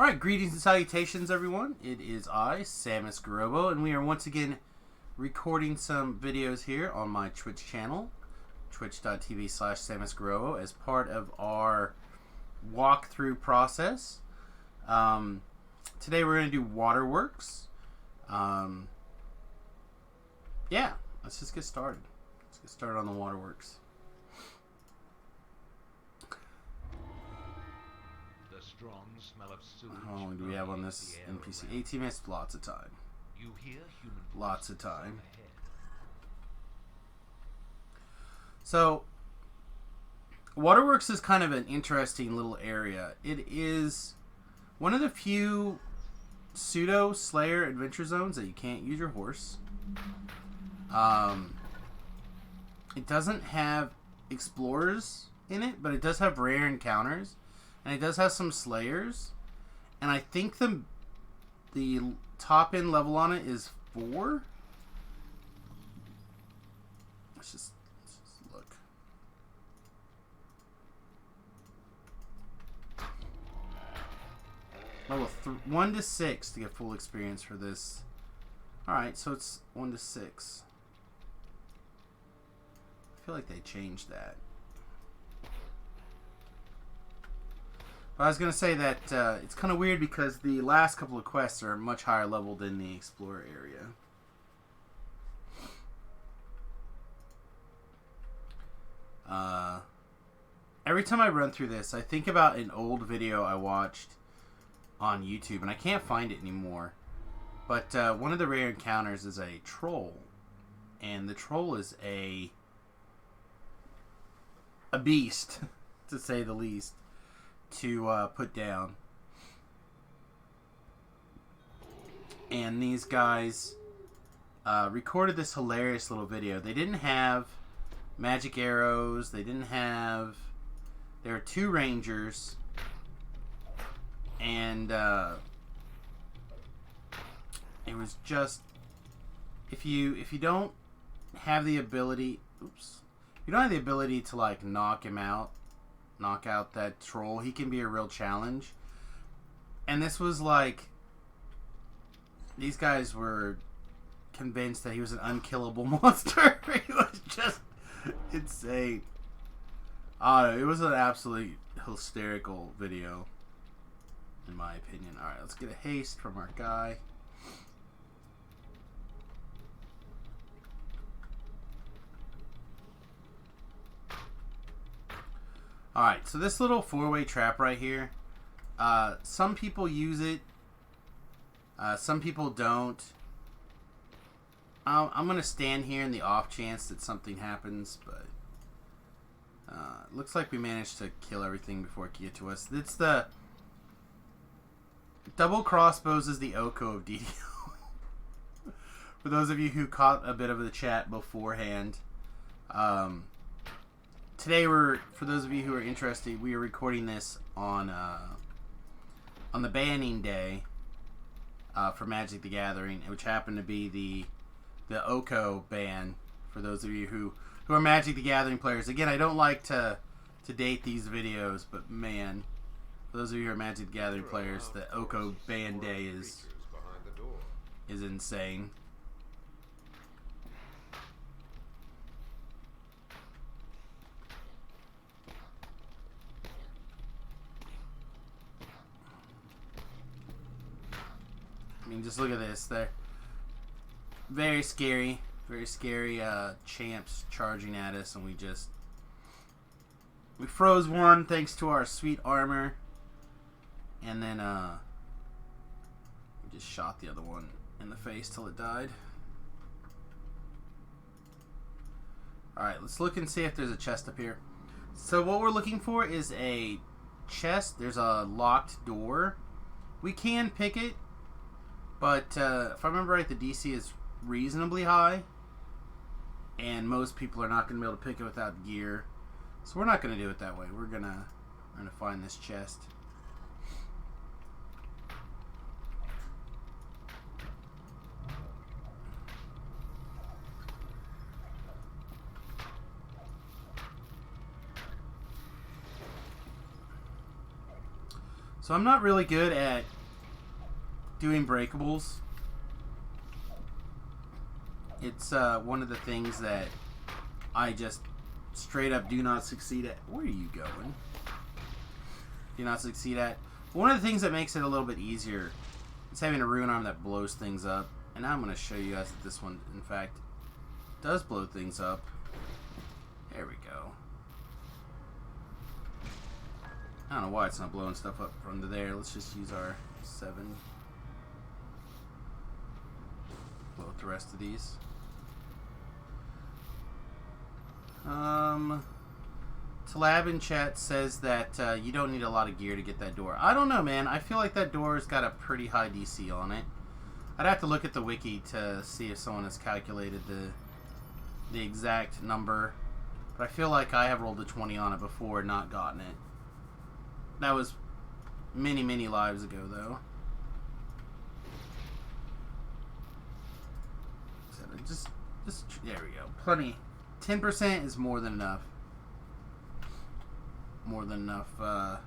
Alright, greetings and salutations everyone. It is I, Samius, and we are once again recording some videos here on my Twitch channel, twitch.tv/SamiusGarobo, as part of our walkthrough process. Today we're going to do Waterworks. Yeah, let's just get started. Let's get started on the Waterworks. Strong smell of sewage. How long do we have on this NPC? 18 minutes, lots of time. You hear human lots of time. So, Waterworks is kind of an interesting little area. It is one of the few pseudo Slayer adventure zones that you can't use your horse. It doesn't have explorers in it, but it does have rare encounters. And it does have some Slayers. And I think the top end level on it is 4. Let's just look. Level 1 to 6 to get full experience for this. Alright, so it's 1 to 6. I feel like they changed that. I was going to say that it's kind of weird because the last couple of quests are much higher level than the Explorer area. Every time I run through this, I think about an old video I watched on YouTube, and I can't find it anymore. But one of the rare encounters is a troll. And the troll is a beast, to say the least, to put down. And these guys recorded this hilarious little video. They didn't have magic arrows. They didn't have... There were 2 rangers. And it was just... If you don't have the ability... Oops. If you don't have the ability to, like, knock out that troll, he can be a real challenge. And this was like, these guys were convinced that he was an unkillable monster. He was just insane. It was an absolutely hysterical video, in my opinion. Alright, let's get a haste from our guy. Alright, so this little 4-way trap right here, some people use it, some people don't. I'm going to stand here in the off chance that something happens, but looks like we managed to kill everything before it can get to us. It's the double crossbows is the Oko of DDO. For those of you who caught a bit of the chat beforehand, today for those of you who are interested, we are recording this on the banning day for Magic the Gathering, which happened to be the Oko ban. For those of you who are Magic the Gathering players, again, I don't like to date these videos, but man, for those of you who are Magic the Gathering players, the Oko ban day is insane. I mean, just look at this. They're very scary champs charging at us, and we froze one thanks to our sweet armor, and then we just shot the other one in the face till it died. Alright, let's look and see if there's a chest up here. So what we're looking for is a chest. There's a locked door. We can pick it, but if I remember right, the DC is reasonably high, and most people are not going to be able to pick it without gear. So we're not going to do it that way. We're gonna find this chest. So I'm not really good at doing breakables. It's one of the things that I just straight up do not succeed at. Where are you going? Do not succeed at. One of the things that makes it a little bit easier is having a rune arm that blows things up. And now I'm going to show you guys that this one, in fact, does blow things up. There we go. I don't know why it's not blowing stuff up from there. Let's just use our 7. Blow out the rest of these. Talab in chat says that you don't need a lot of gear to get that door. I don't know, man. I feel like that door's got a pretty high DC on it. I'd have to look at the wiki to see if someone has calculated the exact number. But I feel like I have rolled a 20 on it before and not gotten it. That was many, many lives ago, though. So just there we go. Plenty. 10% is more than enough. More than enough. More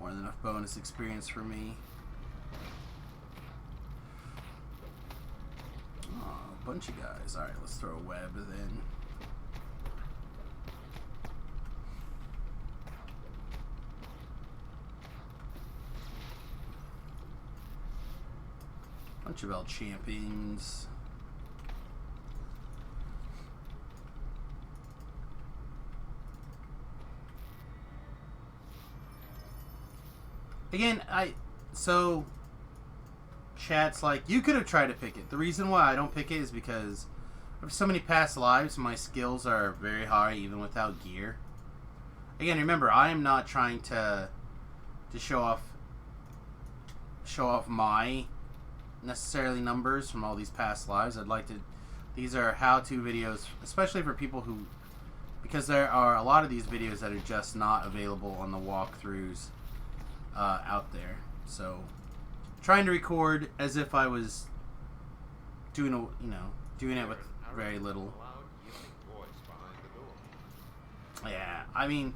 than enough bonus experience for me. Oh, a bunch of guys. Alright, let's throw a web then. Bunch of L champions. Again, so chat's like, you could have tried to pick it. The reason why I don't pick it is because I have so many past lives, my skills are very high even without gear. Again, remember, I am not trying to show off my necessarily numbers from all these past lives. I'd like to, these are how-to videos, especially for people who, because there are a lot of these videos that are just not available on the walkthroughs out there. So trying to record as if I was doing doing it with very little. Yeah, I mean,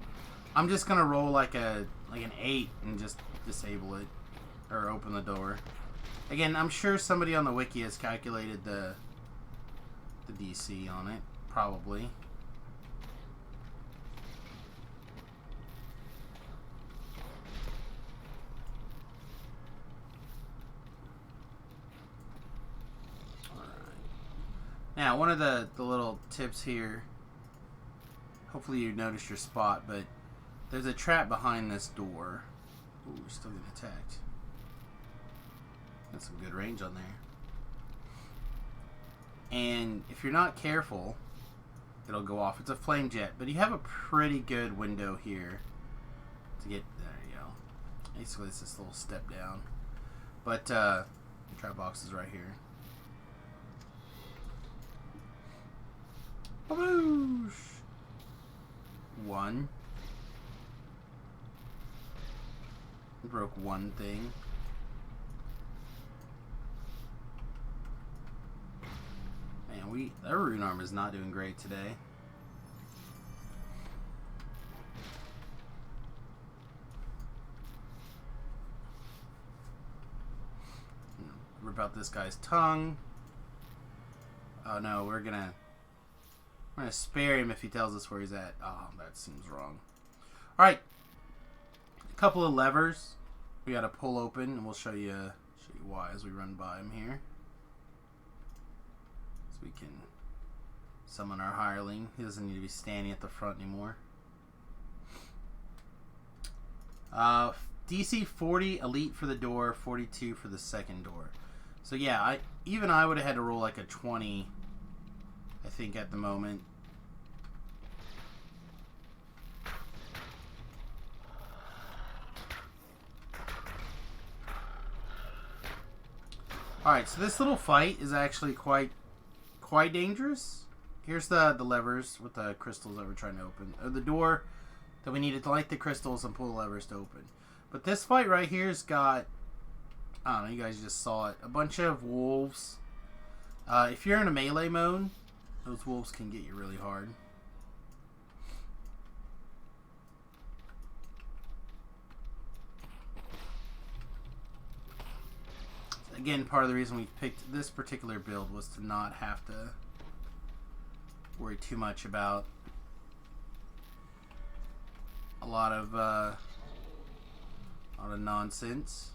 I'm just gonna roll like an 8 and just disable it or open the door. Again, I'm sure somebody on the wiki has calculated the DC on it, probably. Now, one of the little tips here, hopefully you noticed your spot, but there's a trap behind this door. Ooh, we're still getting attacked. Got some good range on there. And if you're not careful, it'll go off. It's a flame jet, but you have a pretty good window here to get, there you go. Basically, it's this little step down. But, the trap box is right here. Baboosh! 1. Broke one thing. Man, our rune arm is not doing great today. Rip out this guy's tongue. Oh no, we're gonna spare him if he tells us where he's at. Oh, that seems wrong. Alright. A couple of levers we gotta pull open, and we'll show you why as we run by him here. So we can summon our hireling. He doesn't need to be standing at the front anymore. DC 40 elite for the door, 42 for the second door. So yeah, I would have had to roll like a 20, I think, at the moment. Alright, so this little fight is actually quite dangerous. Here's the levers with the crystals that we're trying to open. Or the door that we needed to light the crystals and pull the levers to open. But this fight right here's got, I don't know, you guys just saw it, a bunch of wolves. If you're in a melee mode, those wolves can get you really hard. again, part of the reason we picked this particular build was to not have to worry too much about a lot of nonsense.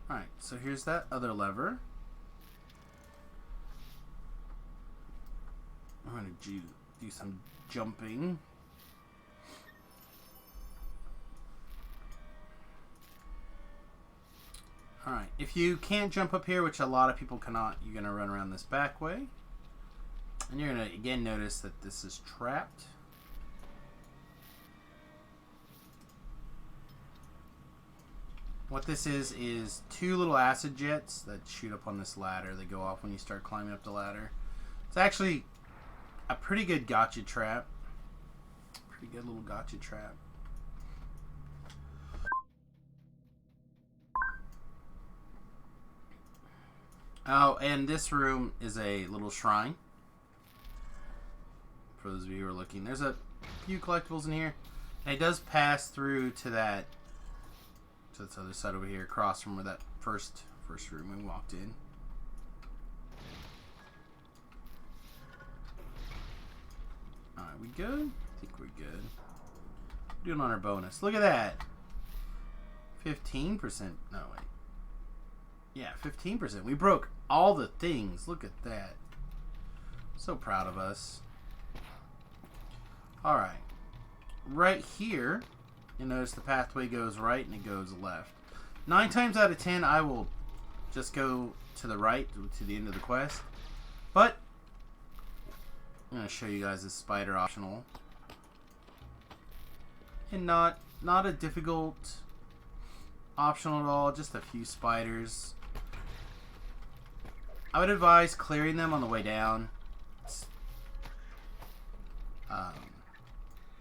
Alright, so here's that other lever. I'm going to do some jumping. Alright, if you can't jump up here, which a lot of people cannot, you're going to run around this back way. And you're going to again notice that this is trapped. What this is two little acid jets that shoot up on this ladder. They go off when you start climbing up the ladder. It's actually a pretty good gotcha trap. Pretty good little gotcha trap. Oh, and this room is a little shrine. For those of you who are looking, there's a few collectibles in here. And it does pass through to that, to this other side over here, across from where that first room we walked in. Alright, we good? I think we're good. Doing on our bonus. Look at that. 15%. No, wait. Yeah, 15%. We broke all the things. Look at that. So proud of us. Alright. Right here, you notice the pathway goes right and it goes left. 9 times out of 10, I will just go to the right, to the end of the quest. But I'm going to show you guys this spider optional. And not a difficult optional at all, just a few spiders. I would advise clearing them on the way down.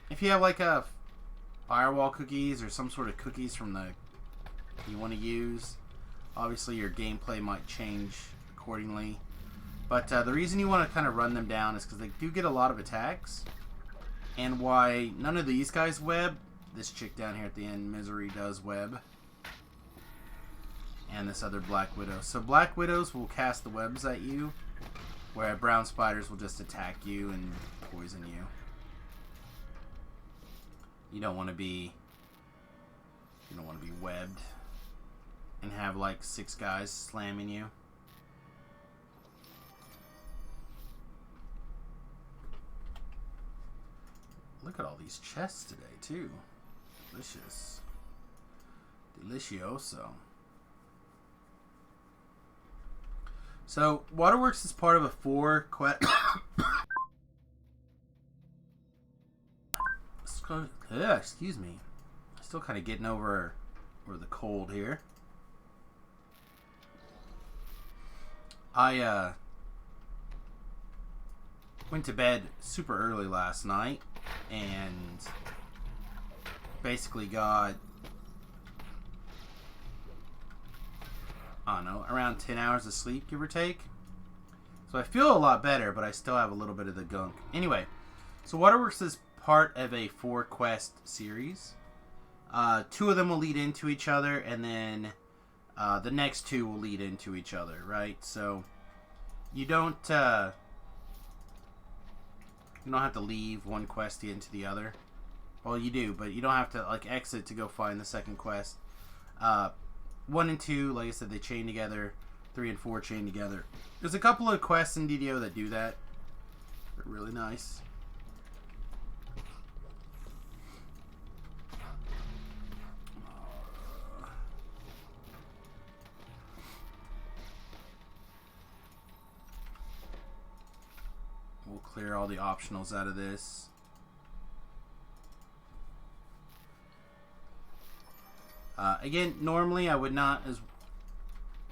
If you have like a firewall cookies or some sort of cookies from the you want to use, obviously your gameplay might change accordingly. But the reason you want to kind of run them down is because they do get a lot of attacks. And why none of these guys web, this chick down here at the end, Misery, does web. And this other Black Widow. So Black Widows will cast the webs at you, where brown spiders will just attack you and poison you. You don't want to be webbed and have like 6 guys slamming you. Look at all these chests today too. Delicious. Delicioso. So, Waterworks is part of a 4 quest. Excuse me. Still kind of getting over the cold here. I went to bed super early last night and basically got, I don't know, around 10 hours of sleep, give or take. So I feel a lot better, but I still have a little bit of the gunk. Anyway, so Waterworks is part of a 4 quest series. 2 of them will lead into each other, and then the next 2 will lead into each other, right? So you don't have to leave one quest to get into the other. Well, you do, but you don't have to like exit to go find the second quest. 1 and 2, like I said, they chain together. 3 and 4 chain together. There's a couple of quests in DDO that do that. They're really nice. We'll clear all the optionals out of this. Again, normally I would not,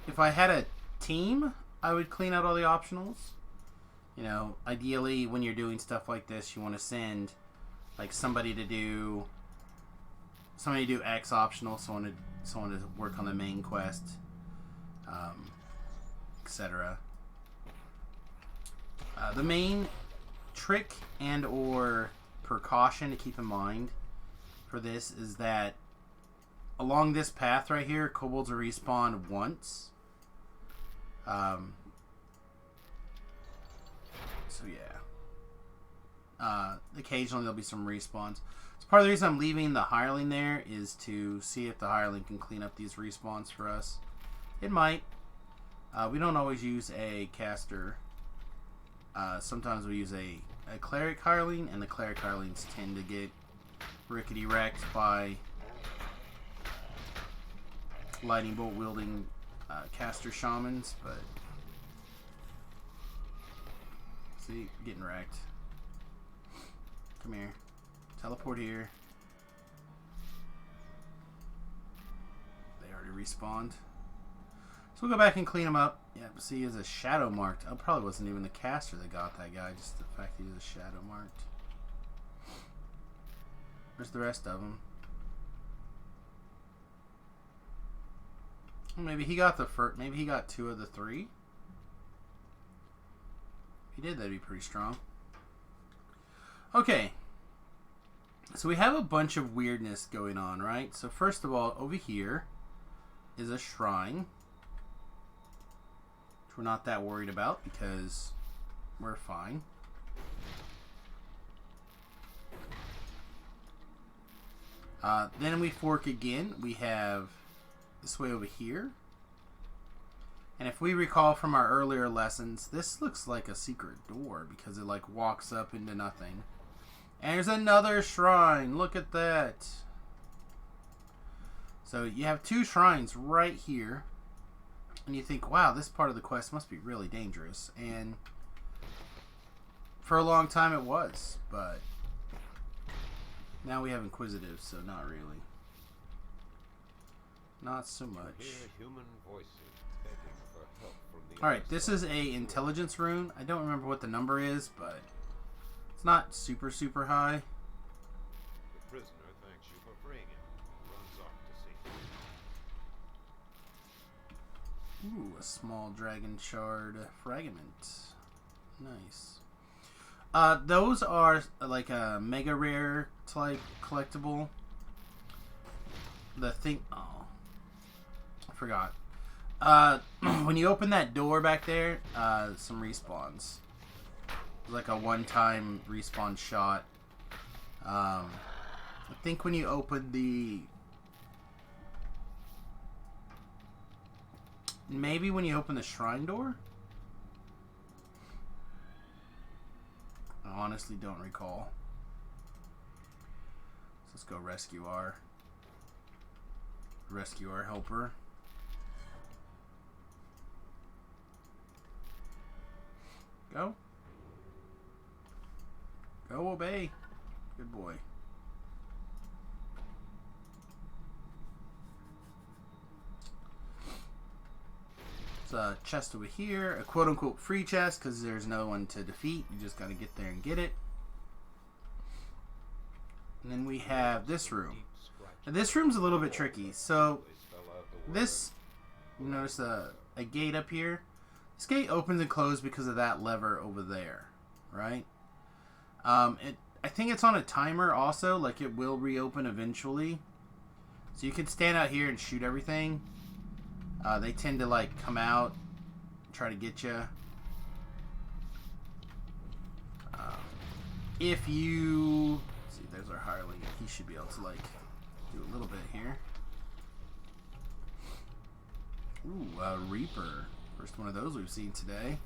if I had a team, I would clean out all the optionals. You know, ideally when you're doing stuff like this, you want to send like somebody to do X optional, someone to work on the main quest, etc. The main trick and or precaution to keep in mind for this is that along this path right here, kobolds will respawn once. So yeah. Occasionally there'll be some respawns. So part of the reason I'm leaving the hireling there is to see if the hireling can clean up these respawns for us. It might. We don't always use a caster. Sometimes we use a cleric hireling, and the cleric hirelings tend to get rickety wrecked by lightning bolt wielding caster shamans, but see, getting wrecked. Come here. Teleport here. They already respawned. So we'll go back and clean him up. Yeah, but see, he is a shadow marked. Oh, probably wasn't even the caster that got that guy, just the fact that he was a shadow marked. Where's the rest of them? Well, maybe he got the first. Maybe he got 2 of the 3. If he did, that'd be pretty strong. Okay. So we have a bunch of weirdness going on, right? So first of all, over here is a shrine, which we're not that worried about because we're fine. Then we fork again. We have this way over here. And if we recall from our earlier lessons, this looks like a secret door because it like walks up into nothing. And there's another shrine. Look at that. So you have 2 shrines right here. And you think, wow, this part of the quest must be really dangerous. And for a long time it was. But now we have inquisitives, so not really. Not so much. Alright, this is a intelligence rune. I don't remember what the number is, but it's not super, super high. The prisoner thanks you for freeing him. Runs off to sea. Ooh, a small dragon shard fragment. Nice. Those are like a mega rare type collectible. The thing. Oh, I forgot. When you open that door back there, some respawns. Like a one-time respawn shot. I think when you open the... Maybe when you open the shrine door? I honestly don't recall. So let's go rescue our helper. Go. Go obey. Good boy. It's a chest over here. A quote-unquote free chest because there's no one to defeat. You just got to get there and get it. And then we have this room. Now this room's a little bit tricky. So this, you notice a gate up here. This gate opens and closes because of that lever over there, right? I think it's on a timer also, like it will reopen eventually. So you can stand out here and shoot everything. They tend to like come out, try to get you. If you see, there's our hireling. He should be able to like do a little bit here. Ooh, a Reaper. First one of those we've seen today.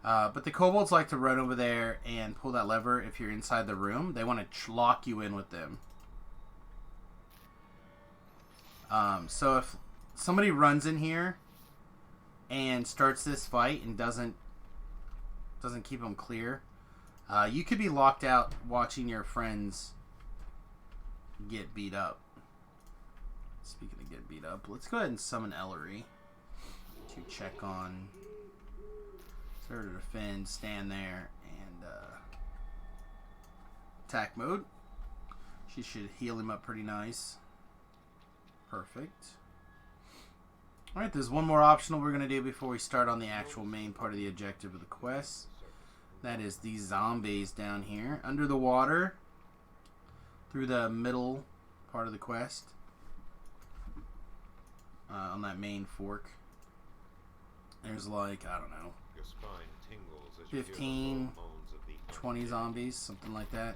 But the kobolds like to run over there and pull that lever if you're inside the room. They want to lock you in with them. So if somebody runs in here and starts this fight and doesn't keep them clear, you could be locked out watching your friends get beat up. Speaking of get beat up, let's go ahead and summon Ellery to check on... Her to defend, stand there, and attack mode. She should heal him up pretty nice. Perfect. Alright, there's one more optional we're going to do before we start on the actual main part of the objective of the quest. That is these zombies down here. Under the water, through the middle part of the quest on that main fork. There's like, I don't know, Your spine tingles as you hear the 15, low moans of the 20 undead. zombies, something like that.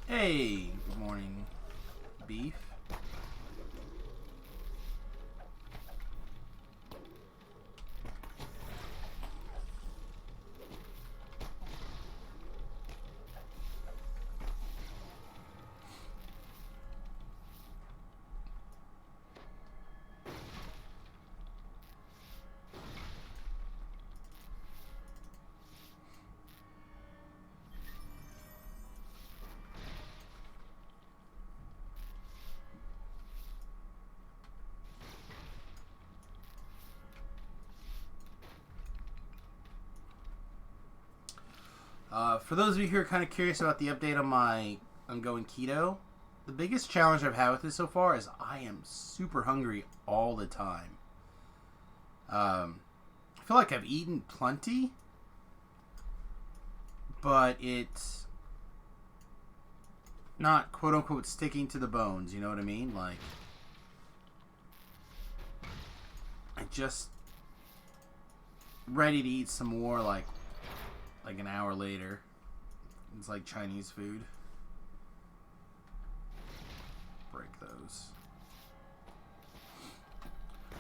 Hey, good morning, beef. For those of you who are kind of curious about the update on my ongoing keto, the biggest challenge I've had with this so far is I am super hungry all the time. I feel like I've eaten plenty, but it's not quote unquote sticking to the bones, you know what I mean? Like, I just ready to eat some more like an hour later. It's like Chinese food. Break those.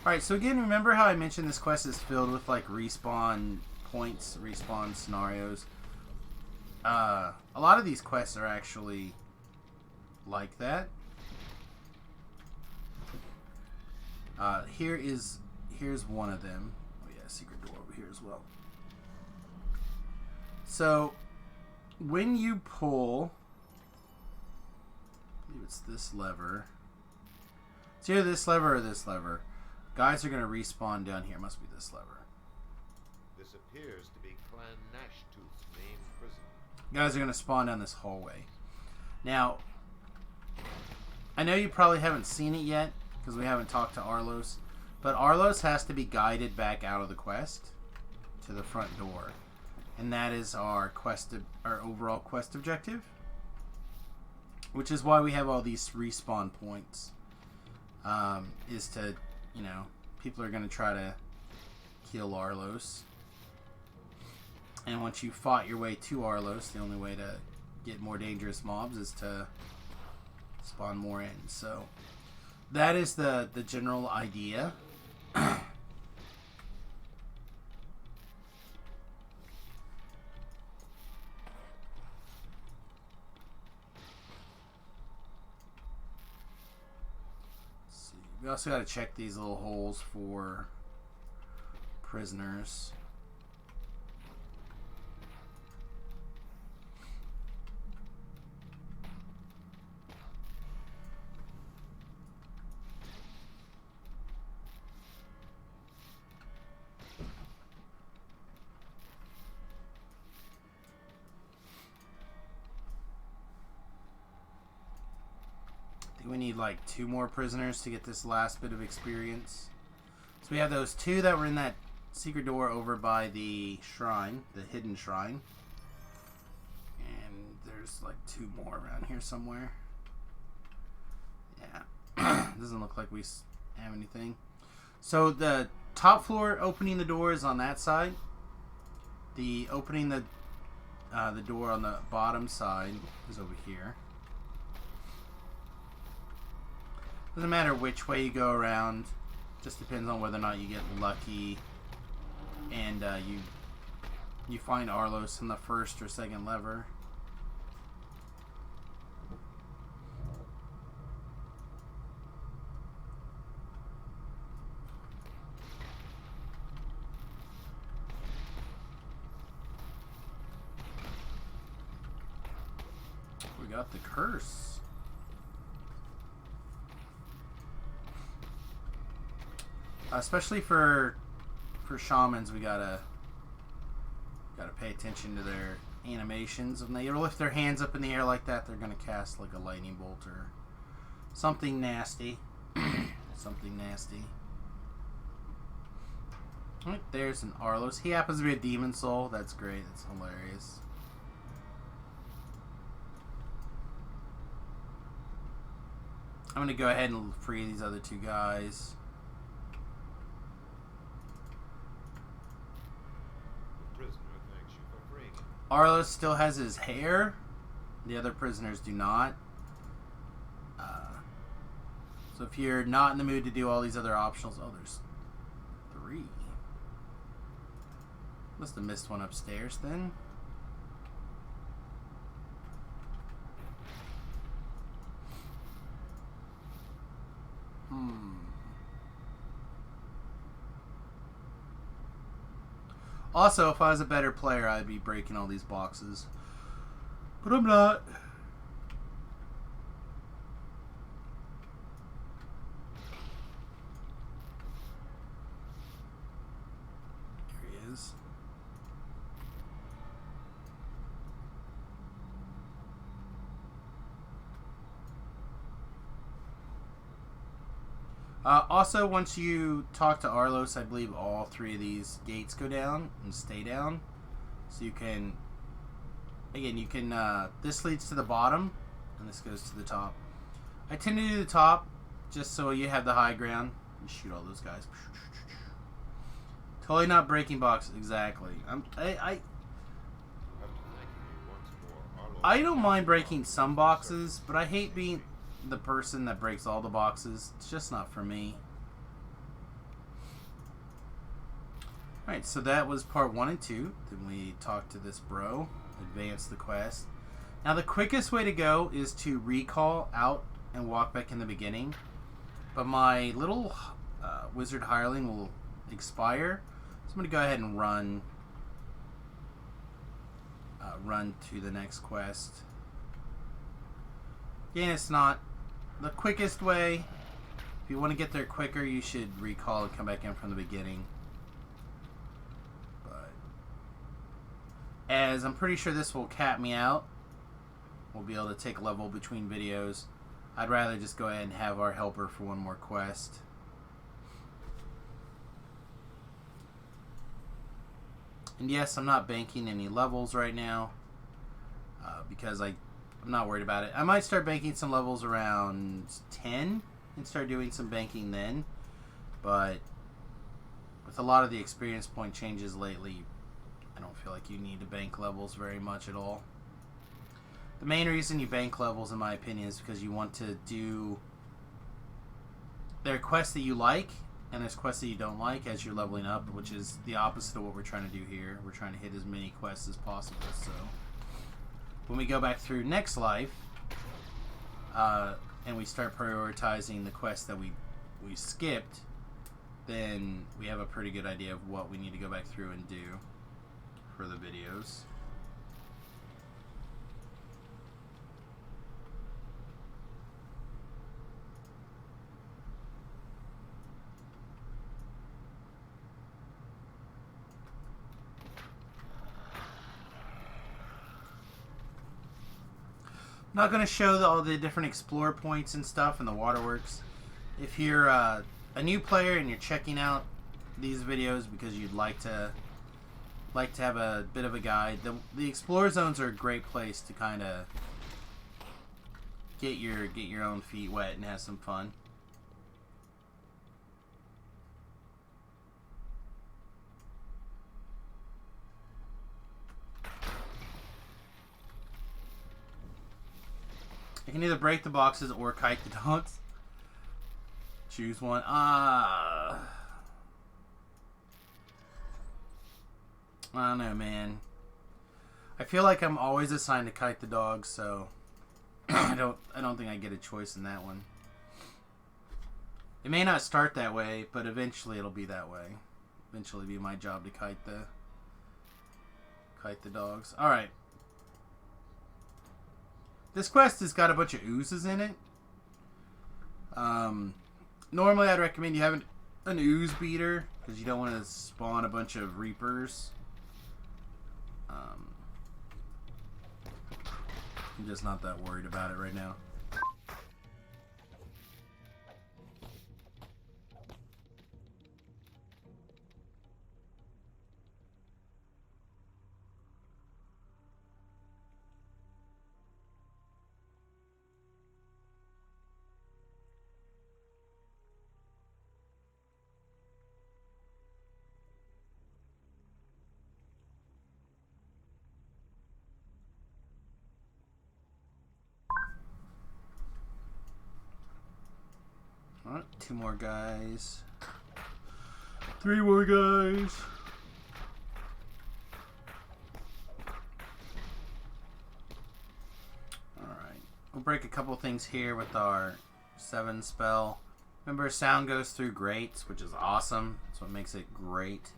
Alright, so again, remember how I mentioned this quest is filled with like respawn points, respawn scenarios? A lot of these quests are actually like that. Here's one of them. Oh yeah, secret door over here as well. So, when you pull, I believe it's this lever. It's either this lever or this lever. Guys are going to respawn down here. It must be this lever. This appears to be Clan Gnashtooth's main prison. Guys are going to spawn down this hallway. Now, I know you probably haven't seen it yet because we haven't talked to Arlos, but Arlos has to be guided back out of the quest to the front door. And that is our overall quest objective, which is why we have all these respawn points. Is to, you know, people are going to try to kill Arlos, and once you fought your way to Arlos, the only way to get more dangerous mobs is to spawn more in. So that is the general idea. We also got to check these little holes for prisoners. We need like 2 more prisoners to get this last bit of experience. So we have those 2 that were in that secret door over by the shrine, the hidden shrine. And there's like 2 more around here somewhere. Yeah, doesn't look like we have anything. So the top floor opening the door is on that side. The opening the door on the bottom side is over here. Doesn't matter which way you go around. Just depends on whether or not you get lucky and you find Arlos in the first or second lever. We got the curse. Especially for shamans, we gotta pay attention to their animations. When they lift their hands up in the air like that, they're gonna cast like a lightning bolt or something nasty. Something nasty. Right, there's an Arlos. He happens to be a demon soul. That's great. That's hilarious. I'm going to go ahead and free these other two guys. The prisoner thanks you for freeing him. Arlos still has his hair. The other prisoners do not. So if you're not in the mood to do all these other optionals... Oh, there's 3. Must have missed one upstairs then. Also, if I was a better player, I'd be breaking all these boxes. But I'm not. There he is. Also, once you talk to Arlos, I believe all 3 of these gates go down and stay down. So you can, again, you can, this leads to the bottom, and this goes to the top. I tend to do the top, just so you have the high ground. You shoot all those guys. Totally not breaking boxes, exactly. I don't mind breaking some boxes, but I hate being the person that breaks all the boxes. It's just not for me. Alright, so that was part 1 and 2. Then we talked to this bro, advance the quest. Now the quickest way to go is to recall out and walk back in the beginning. But my little wizard hireling will expire. So I'm going to go ahead and run to the next quest. Again, it's not the quickest way. If you want to get there quicker, you should recall and come back in from the beginning. But as I'm pretty sure this will cap me out, we'll be able to take level between videos. I'd rather just go ahead and have our helper for one more quest. And yes, I'm not banking any levels right now because I'm not worried about it. I might start banking some levels around 10 and start doing some banking then. But with a lot of the experience point changes lately, I don't feel like you need to bank levels very much at all. The main reason you bank levels, in my opinion, is because you want to do... There are quests that you like, and there's quests that you don't like as you're leveling up, which is the opposite of what we're trying to do here. We're trying to hit as many quests as possible, so... When we go back through next life, and we start prioritizing the quests that we skipped, then we have a pretty good idea of what we need to go back through and do for the videos. I'm not going to show all the different explore points and stuff in the Waterworks. If you're a new player and you're checking out these videos because you'd like to have a bit of a guide, the explore zones are a great place to kind of get your own feet wet and have some fun. I can either break the boxes or kite the dogs. Choose one. I don't know, man. I feel like I'm always assigned to kite the dogs, so I don't think I get a choice in that one. It may not start that way, but eventually it'll be that way. Eventually it'll be my job to kite the dogs. All right. This quest has got a bunch of oozes in it. Normally I'd recommend you have an ooze beater because you don't want to spawn a bunch of reapers. I'm just not that worried about it right now. Alright, 2 more guys. 3 more guys. Alright. We'll break a couple things here with our 7 spell. Remember, sound goes through grates, which is awesome. That's what makes it great.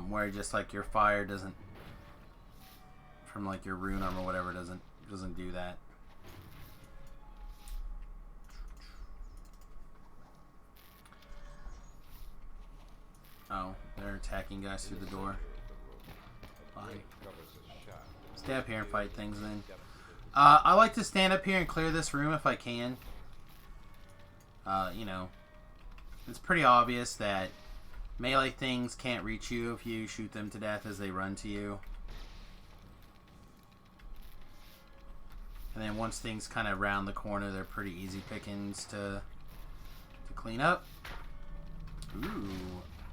Where just like your fire doesn't, from like your rune armor or whatever, doesn't do that. Oh, they're attacking guys through the door. Fine. Stay up here and fight things then. I like to stand up here and clear this room if I can. You know, it's pretty obvious that melee things can't reach you if you shoot them to death as they run to you. And then once things kind of round the corner, they're pretty easy pickings to clean up. Ooh,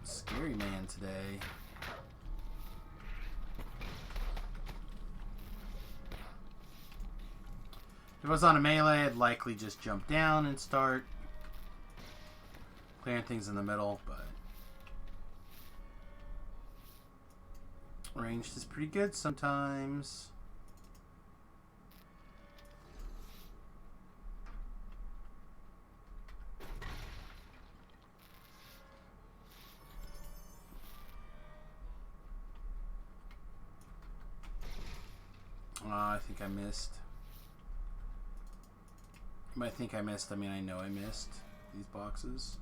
scary man today. If I was on a melee, I'd likely just jump down and start clearing things in the middle, but ranged is pretty good sometimes. I think I missed. I think I missed. I mean, I know I missed these boxes.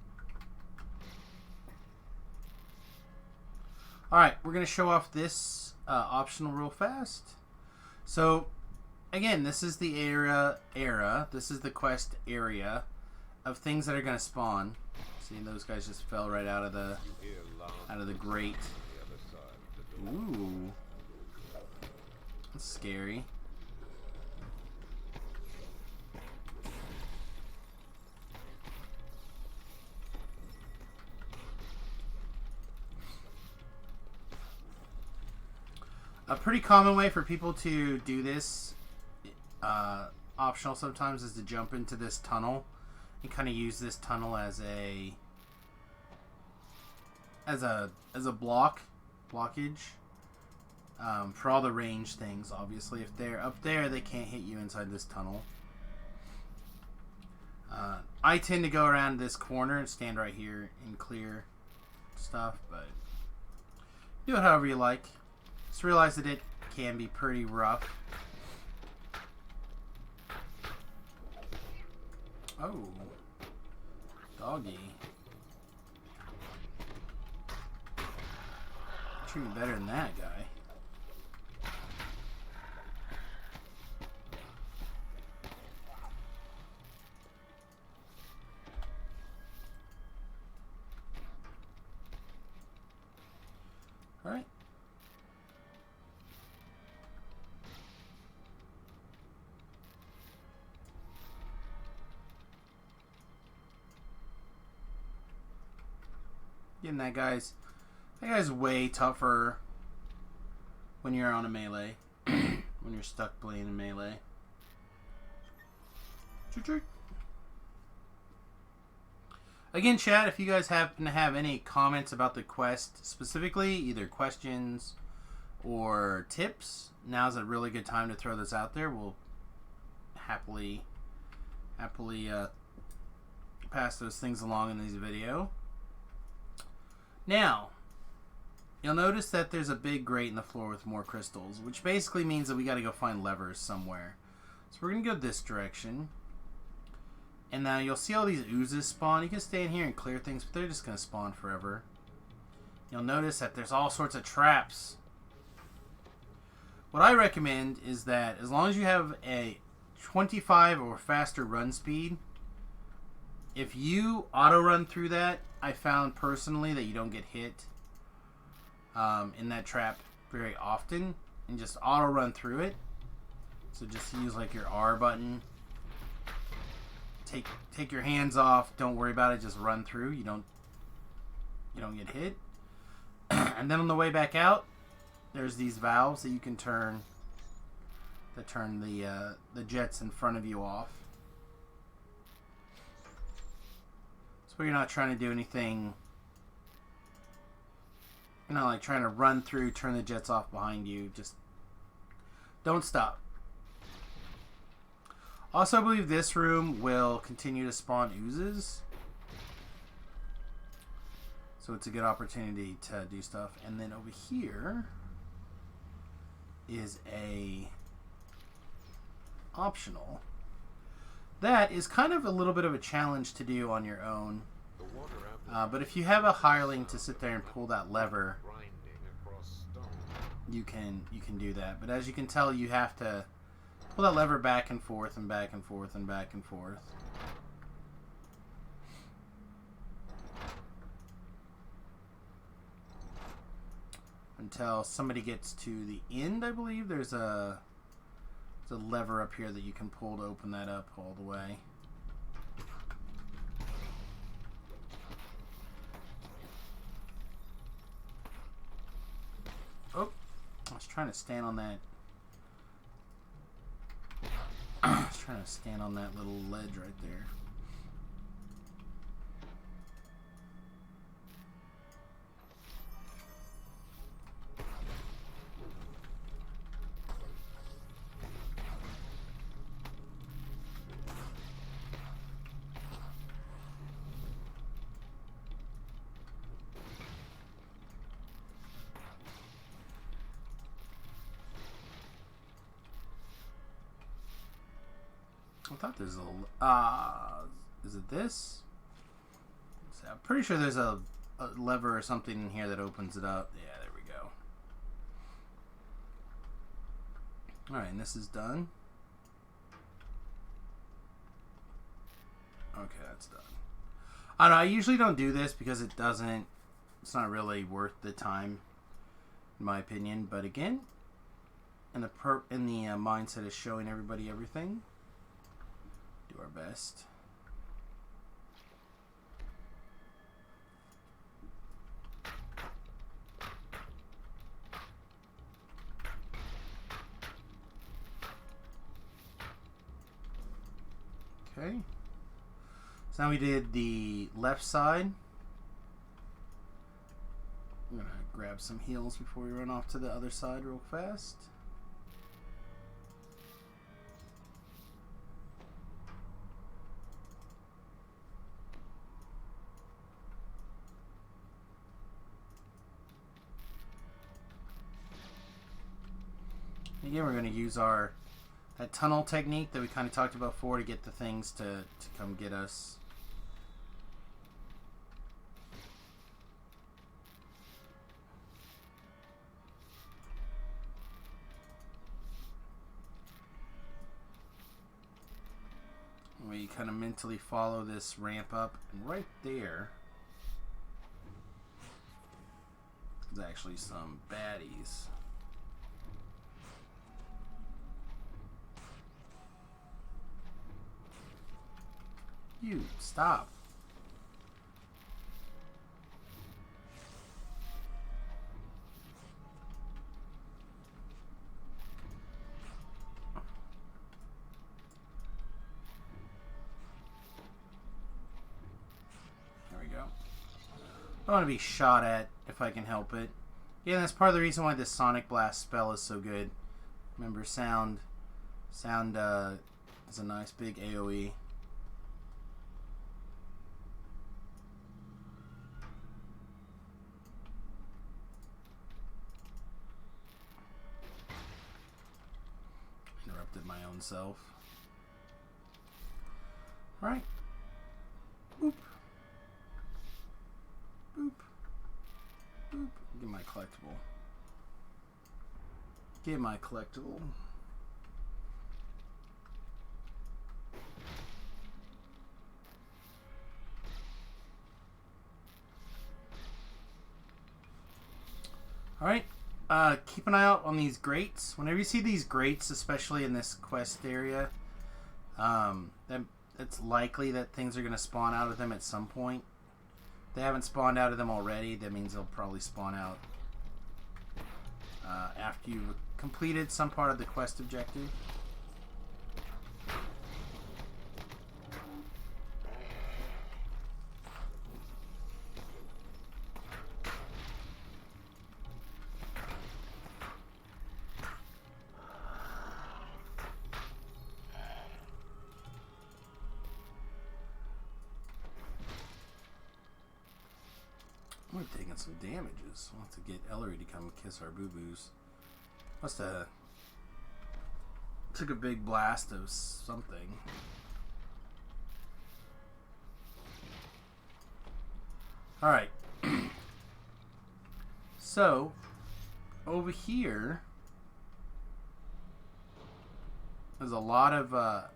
Alright, we're going to show off this optional real fast. So, again, this is the this is the quest area of things that are going to spawn. See, those guys just fell right out of the grate. Ooh. That's scary. A pretty common way for people to do this, optional sometimes, is to jump into this tunnel and kind of use this tunnel as a blockage for all the range things. Obviously, if they're up there, they can't hit you inside this tunnel. I tend to go around this corner and stand right here and clear stuff, but do it however you like. Just realize that it can be pretty rough. Oh, doggy. Treat me better than that guy. All right. Getting that guy's way tougher when you're on a melee. When you're stuck playing a melee. Again, chat, if you guys happen to have any comments about the quest specifically, either questions or tips, now's a really good time to throw this out there. We'll happily pass those things along in this video. Now, you'll notice that there's a big grate in the floor with more crystals, which basically means that we got to go find levers somewhere. So we're going to go this direction. And now you'll see all these oozes spawn. You can stay in here and clear things, but they're just going to spawn forever. You'll notice that there's all sorts of traps. What I recommend is that as long as you have a 25 or faster run speed, if you auto run through that, I found personally that you don't get hit in that trap very often, and just auto run through it. So just use like your R button. Take your hands off. Don't worry about it. Just run through. You don't get hit. And then on the way back out, there's these valves that you can turn. That turn the jets in front of you off. So you're not trying to do anything. You're not like trying to run through, turn the jets off behind you. Just don't stop. Also, I believe this room will continue to spawn oozes. So it's a good opportunity to do stuff. And then over here is a optional. That is kind of a little bit of a challenge to do on your own. But if you have a hireling to sit there and pull that lever, you can do that. But as you can tell, you have to pull that lever back and forth and back and forth and back and forth. Until somebody gets to the end, I believe. There's a lever up here that you can pull to open that up all the way. Oh, I was trying to stand on that. I was trying to stand on that little ledge right there. I thought there's a, is it this? So I'm pretty sure there's a lever or something in here that opens it up. Yeah, there we go. Alright, and this is done. Okay, that's done. I don't know, I usually don't do this because it's not really worth the time, in my opinion. But again, in the mindset of showing everybody everything, do our best. Okay. So now we did the left side. I'm gonna grab some heals before we run off to the other side real fast. Again, we're going to use that tunnel technique that we kind of talked about before to get the things to come get us. We kind of mentally follow this ramp up, and right there is actually some baddies. You stop. There we go. I want to be shot at if I can help it. Yeah, that's part of the reason why this Sonic Blast spell is so good. Remember, sound is a nice big AoE. My own self. Alright. Boop. Boop. Boop. Get my collectible. Get my collectible. Alright. Keep an eye out on these grates. Whenever you see these grates, especially in this quest area, it's likely that things are going to spawn out of them at some point. If they haven't spawned out of them already, that means they'll probably spawn out after you've completed some part of the quest objective. We're taking some damages. We'll have to get Ellery to come kiss our boo-boos. Must have took a big blast of something. Alright. So, over here, there's a lot of, I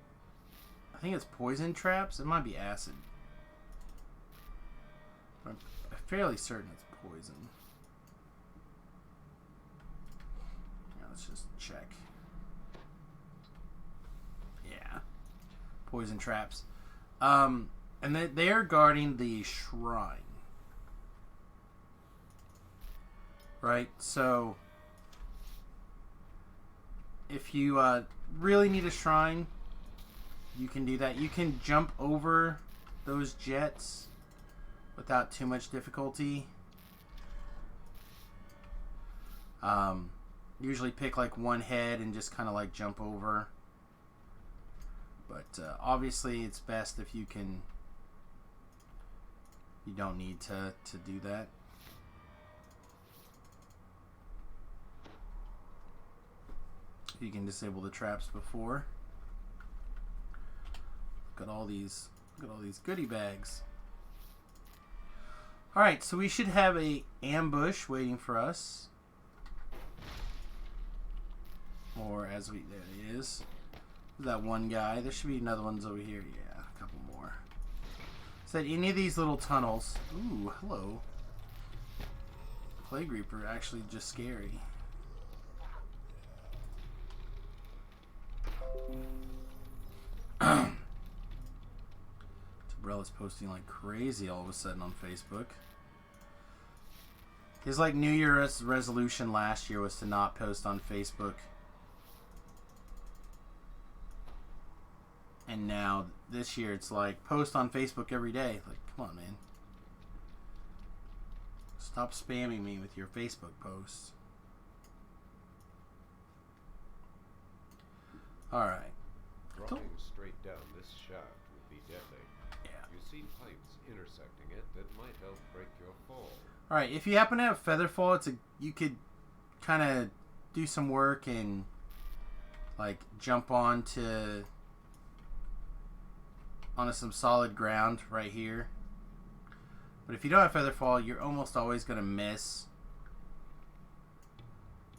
think it's poison traps. It might be acid. I'm fairly certain it's poison. Yeah, let's just check. Yeah. Poison traps. And they are guarding the shrine. Right? So, if you really need a shrine, you can do that. You can jump over those jets without too much difficulty. Usually pick like one head and just kind of like jump over. But obviously it's best if you can. You don't need to do that. You can disable the traps before. Look at all these goodie bags. Alright, so we should have a ambush waiting for us. Or as we, there it is. There's that one guy. There should be another ones over here. Yeah, a couple more. Said any of these little tunnels. Ooh, hello. Plague Reaper, actually just scary. Tabrel's posting like crazy all of a sudden on Facebook. His like New Year's resolution last year was to not post on Facebook. And now this year it's like post on Facebook every day. Like, come on, man. Stop spamming me with your Facebook posts. Alright. Dropping straight down this shaft would be deadly. Yeah. You see pipes intersecting it that might help break your fall. Alright, if you happen to have Featherfall, you could kind of do some work and like jump onto some solid ground right here. But if you don't have Featherfall, you're almost always going to miss.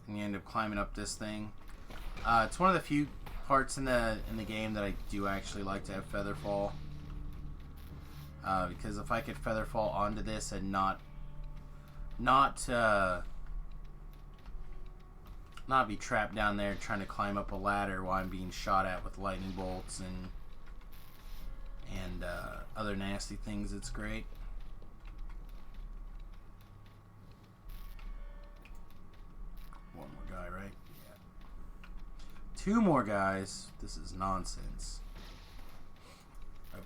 And you end up climbing up this thing. It's one of the few parts in the game that I do actually like to have Featherfall. Because if I could Featherfall onto this and not be trapped down there trying to climb up a ladder while I'm being shot at with lightning bolts and other nasty things, it's great. One more guy, right? Yeah. Two more guys. This is nonsense. Okay.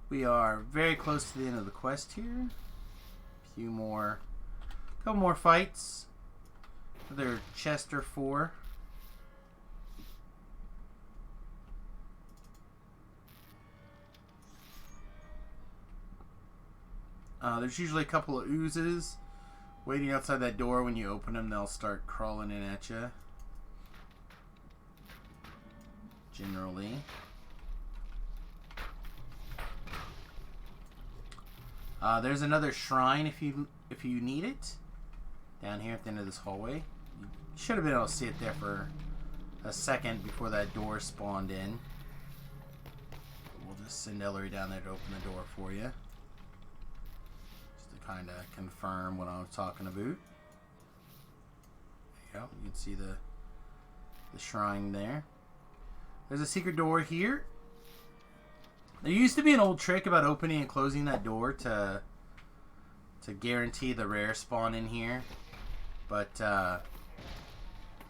We are very close to the end of the quest here. Couple more fights. Another chest or 4. There's usually a couple of oozes waiting outside that door. When you open them, they'll start crawling in at you. Generally. There's another shrine if you need it. Down here at the end of this hallway. You should have been able to see it there for a second before that door spawned in. We'll just send Ellery down there to open the door for you. Just to kind of confirm what I was talking about. There you go. You can see the shrine there. There's a secret door here. There used to be an old trick about opening and closing that door to guarantee the rare spawn in here. But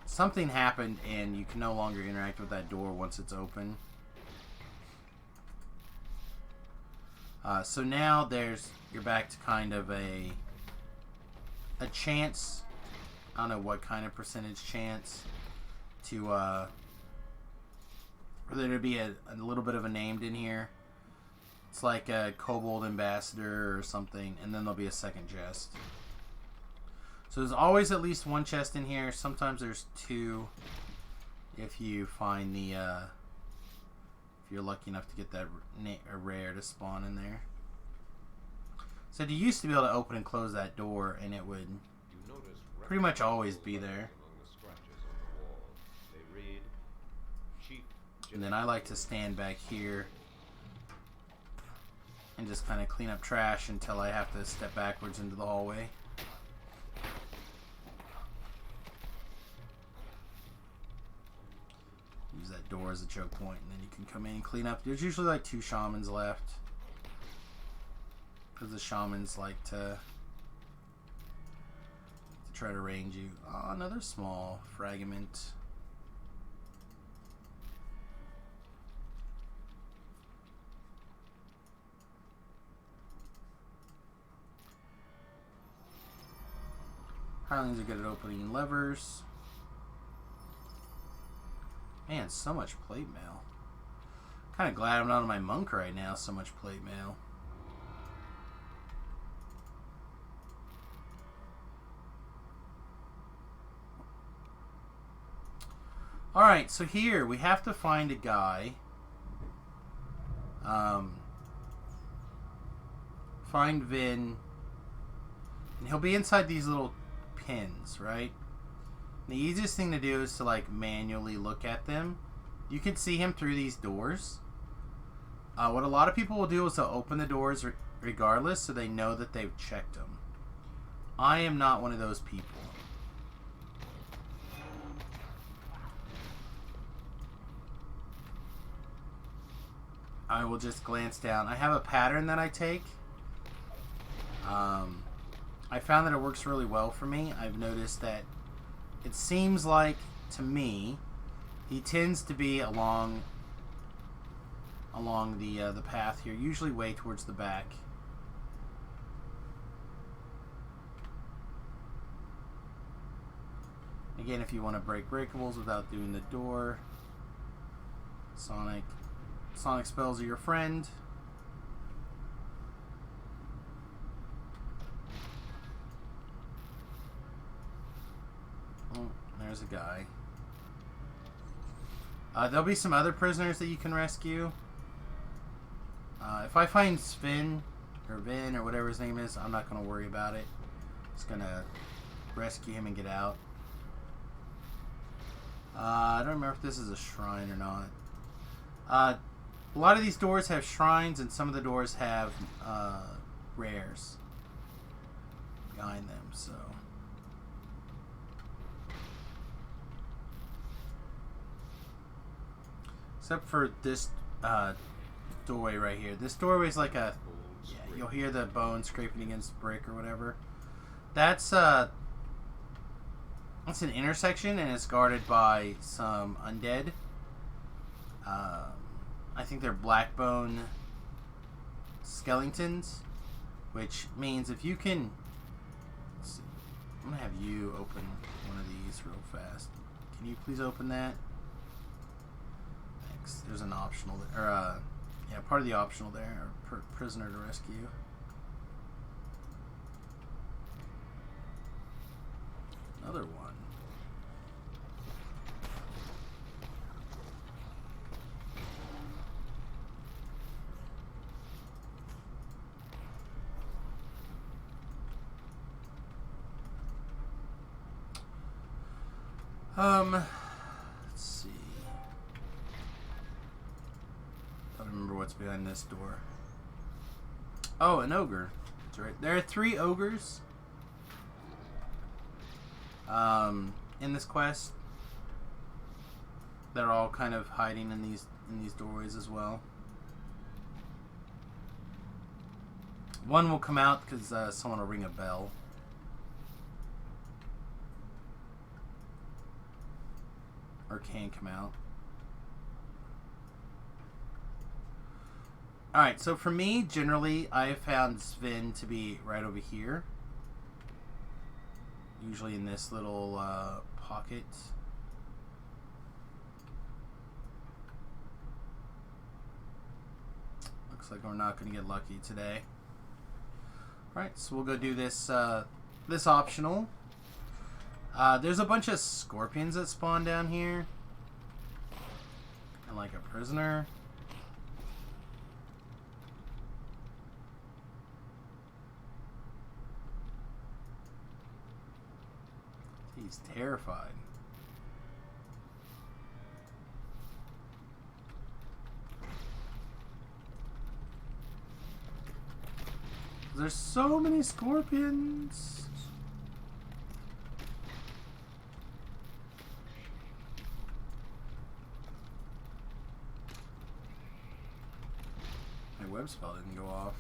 something happened and you can no longer interact with that door once it's open. So now you're back to kind of a a chance, I don't know what kind of percentage chance, to for there to be a little bit of a named in here. It's like a Kobold ambassador or something, and then there'll be a second chest. So there's always at least one chest in here. Sometimes there's two if you find the if you're lucky enough to get that rare to spawn in there. So you used to be able to open and close that door, and it would pretty much always be there. And then I like to stand back here and just kind of clean up trash until I have to step backwards into the hallway. Use that door as a choke point, and then you can come in and clean up. There's usually like 2 shamans left, because the shamans like to try to range you. Oh, another small fragment. Hirelings are good at opening levers. Man, so much plate mail. Kind of glad I'm not on my monk right now. So much plate mail. Alright, so here we have to find a guy. Find Venn. And he'll be inside these little pins, right? The easiest thing to do is to like manually look at them. You can see him through these doors. What a lot of people will do is they'll open the doors regardless, so they know that they've checked them. I am not one of those people. I will just glance down. I have a pattern that I take. I found that it works really well for me. I've noticed that it seems like, to me, he tends to be along the path here, usually way towards the back. Again, if you want to break breakables without doing the door, Sonic spells are your friend. Oh, there's a guy. There'll be some other prisoners that you can rescue. If I find Venn or whatever his name is, I'm not going to worry about it. Just going to rescue him and get out. I don't remember if this is a shrine or not. A lot of these doors have shrines, and some of the doors have rares behind them, so... Except for this doorway right here. This doorway is like a... Yeah, you'll hear the bone scraping against brick or whatever. That's an intersection, and it's guarded by some undead. I think they're black bone skeletons, which means if you can... Let's see. I'm going to have you open one of these real fast. Can you please open that? Thanks. There's an optional there. Or, yeah, part of the optional there. Or prisoner to rescue. Another one. Let's see. I don't remember what's behind this door. Oh, an ogre. That's right. There are 3 ogres in this quest. They're all kind of hiding in these doorways as well. One will come out because someone will ring a bell. Or can come out. Alright, so for me, generally, I have found Venn to be right over here. usually in this little pocket. Looks like we're not going to get lucky today. Alright, so we'll go do this this optional. There's a bunch of scorpions that spawn down here. And like a prisoner. He's terrified. There's so many scorpions. My web spell didn't go off.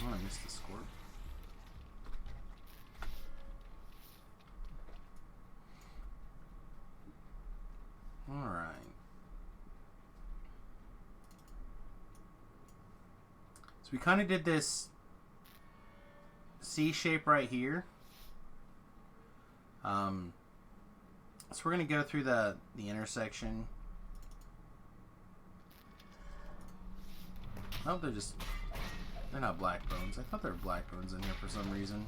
Oh, I missed the scorp. Alright. So we kind of did this C shape right here. So we're going to go through the intersection. Oh, they're not black bones. I thought there were black bones in here for some reason.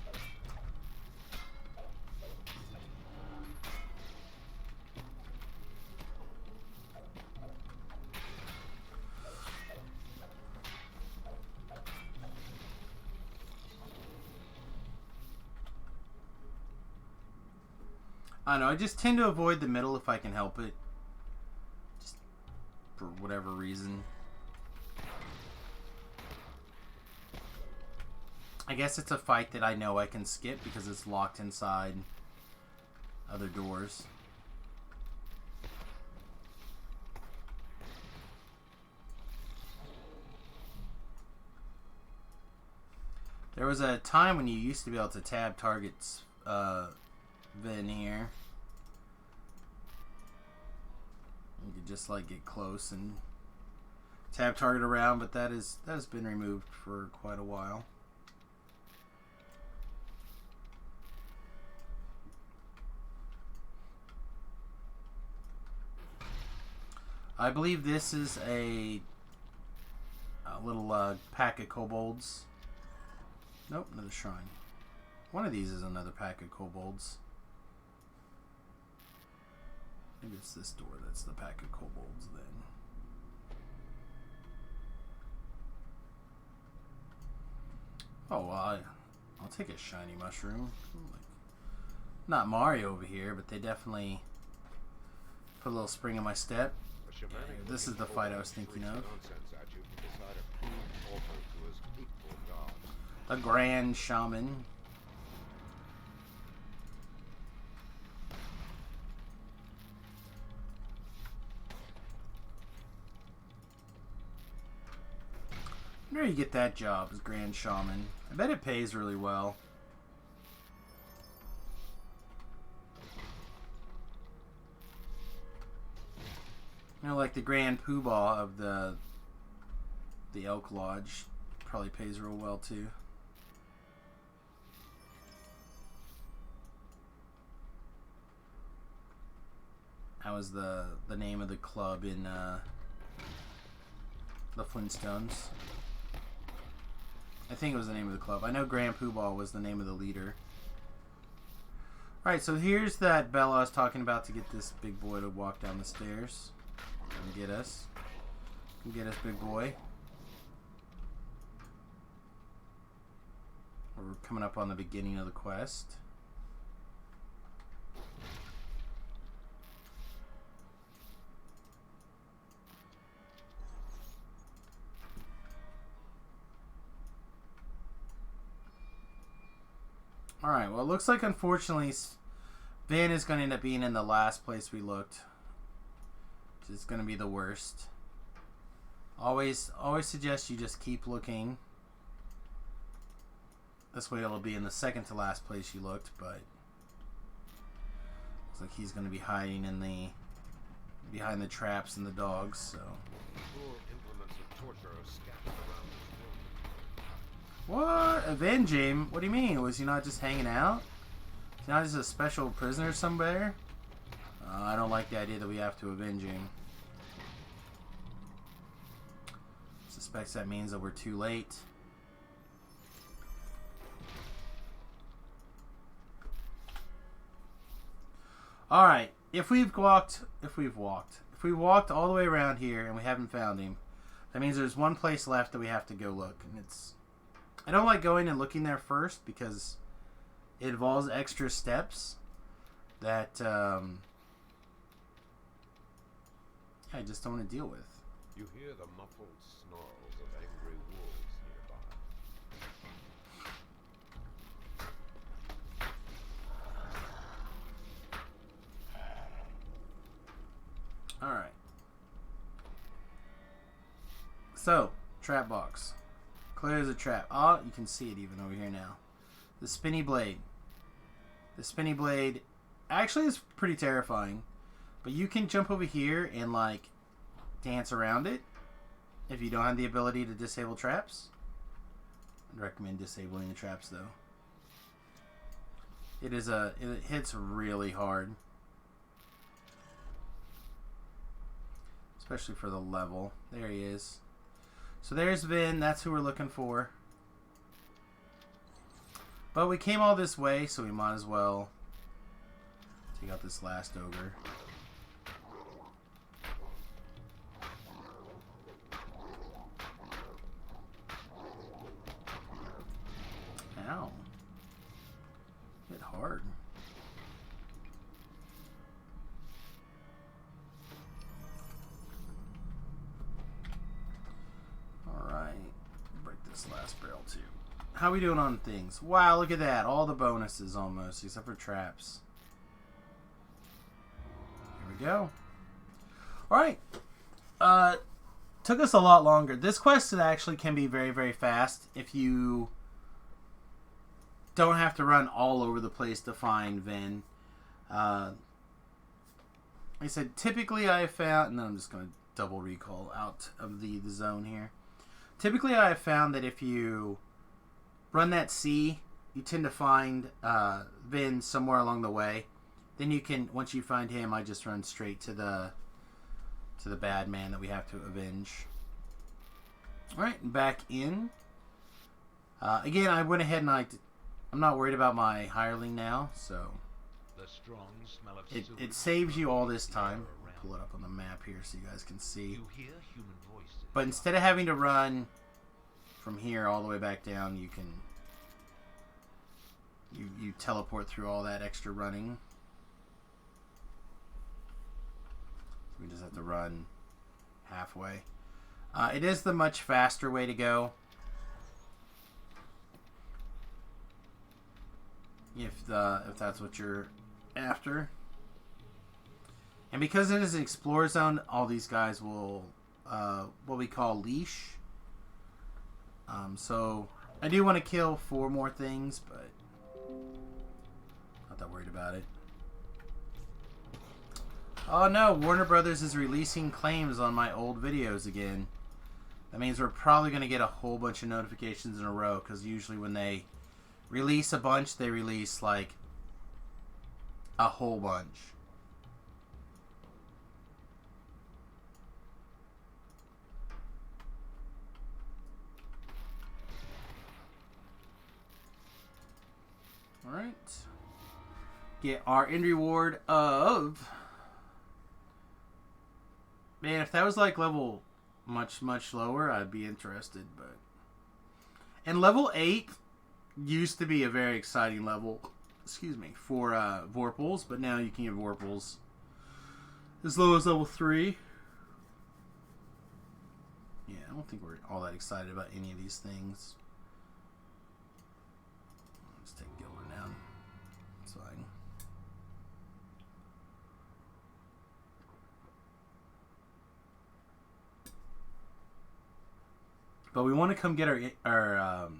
I don't know, I just tend to avoid the middle if I can help it. Just for whatever reason. I guess it's a fight that I know I can skip because it's locked inside other doors. There was a time when you used to be able to tab targets Venn here. You could just like get close and tab target around, but that has been removed for quite a while. I believe this is a little pack of kobolds. Nope, another shrine. One of these is another pack of kobolds. Maybe it's this door that's the pack of kobolds then. Oh, well, I'll take a shiny mushroom. Like, not Mario over here, but they definitely put a little spring in my step. Yeah, this is the fight I was thinking of. A Grand Shaman. Where do you get that job as Grand Shaman? I bet it pays really well. You know, like the Grand Poobah of the Elk Lodge probably pays real well too. That was the name of the club in the Flintstones. I think it was the name of the club. I know Grand Poobah was the name of the leader. Alright, so here's that bell I was talking about to get this big boy to walk down the stairs. And get us. Come get us, big boy. We're coming up on the beginning of the quest. Alright, well it looks like unfortunately Venn is going to end up being in the last place we looked. Which is going to be the worst. Always suggest you just keep looking. This way it'll be in the second to last place you looked, but looks like he's going to be hiding in behind the traps and the dogs, so. Cruel implements of torture scattered around this building. What? Avenge him? What do you mean? Was he not just hanging out? Is he not just a special prisoner somewhere? I don't like the idea that we have to avenge him. Suspects that means that we're too late. Alright, if we've walked all the way around here and we haven't found him, that means there's one place left that we have to go look. And I don't like going and looking there first because it involves extra steps that I just don't want to deal with. You hear the muffled snarls of angry wolves nearby. Alright. So, trap box. Clear as a trap. Oh, you can see it even over here now. The spinny blade. The spinny blade actually is pretty terrifying. But you can jump over here and, like, dance around it if you don't have the ability to disable traps. I'd recommend disabling the traps, though. It hits really hard. Especially for the level. There he is. So there's Venn. That's who we're looking for. But we came all this way, so we might as well take out this last ogre. Ow. Hit hard. Alright. Break this last barrel too. How we doing on things? Wow, look at that. All the bonuses almost, except for traps. Here we go. Alright. Took us a lot longer. This quest actually can be very, very fast if you don't have to run all over the place to find Venn. Like I said, typically I have found, and then I'm just going to double recall out of the zone here. Typically I have found that if you run that C, you tend to find Venn somewhere along the way. Then you can, once you find him, I just run straight to the bad man that we have to avenge. Alright, back in. Again, I went ahead and I'm not worried about my hireling now, so The strong smell of it saves you all this time. Pull it up on the map here so you guys can see. You hear human voices. But instead of having to run from here all the way back down, you can you teleport through all that extra running. We just have to run halfway. It is the much faster way to go. If that's what you're after. And because it is an Explorer Zone, all these guys will what we call leash. So I do want to kill 4 more things, but not that worried about it. Oh no, Warner Brothers is releasing claims on my old videos again. That means we're probably going to get a whole bunch of notifications in a row, because usually when they release a bunch, they release like a whole bunch. Alright. Get our end reward of... Man, if that was like level much, much lower, I'd be interested, but... And level 8 used to be a very exciting level, excuse me, for Vorpals, but now you can get Vorpals as low as level 3. Yeah, I don't think we're all that excited about any of these things. Let's take Gilbert down. It's fine. But we want to come get our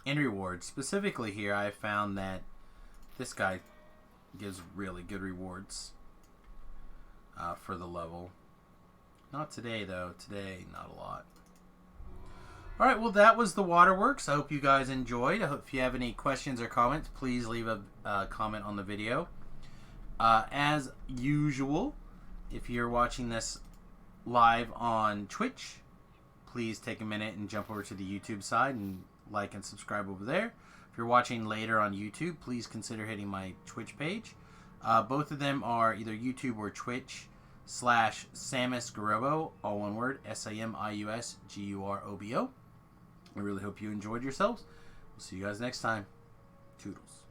end reward. Specifically here, I found that this guy gives really good rewards for the level. Not today, though. Today, not a lot. All right, well, that was the Waterworks. I hope you guys enjoyed. I hope if you have any questions or comments, please leave a comment on the video. As usual, if you're watching this live on Twitch, please take a minute and jump over to the YouTube side and like and subscribe over there. If you're watching later on YouTube, please consider hitting my Twitch page. Both of them are either YouTube or Twitch /Samius Gurobo, all one word, SAMIUSGUROBO. I really hope you enjoyed yourselves. We'll see you guys next time. Toodles.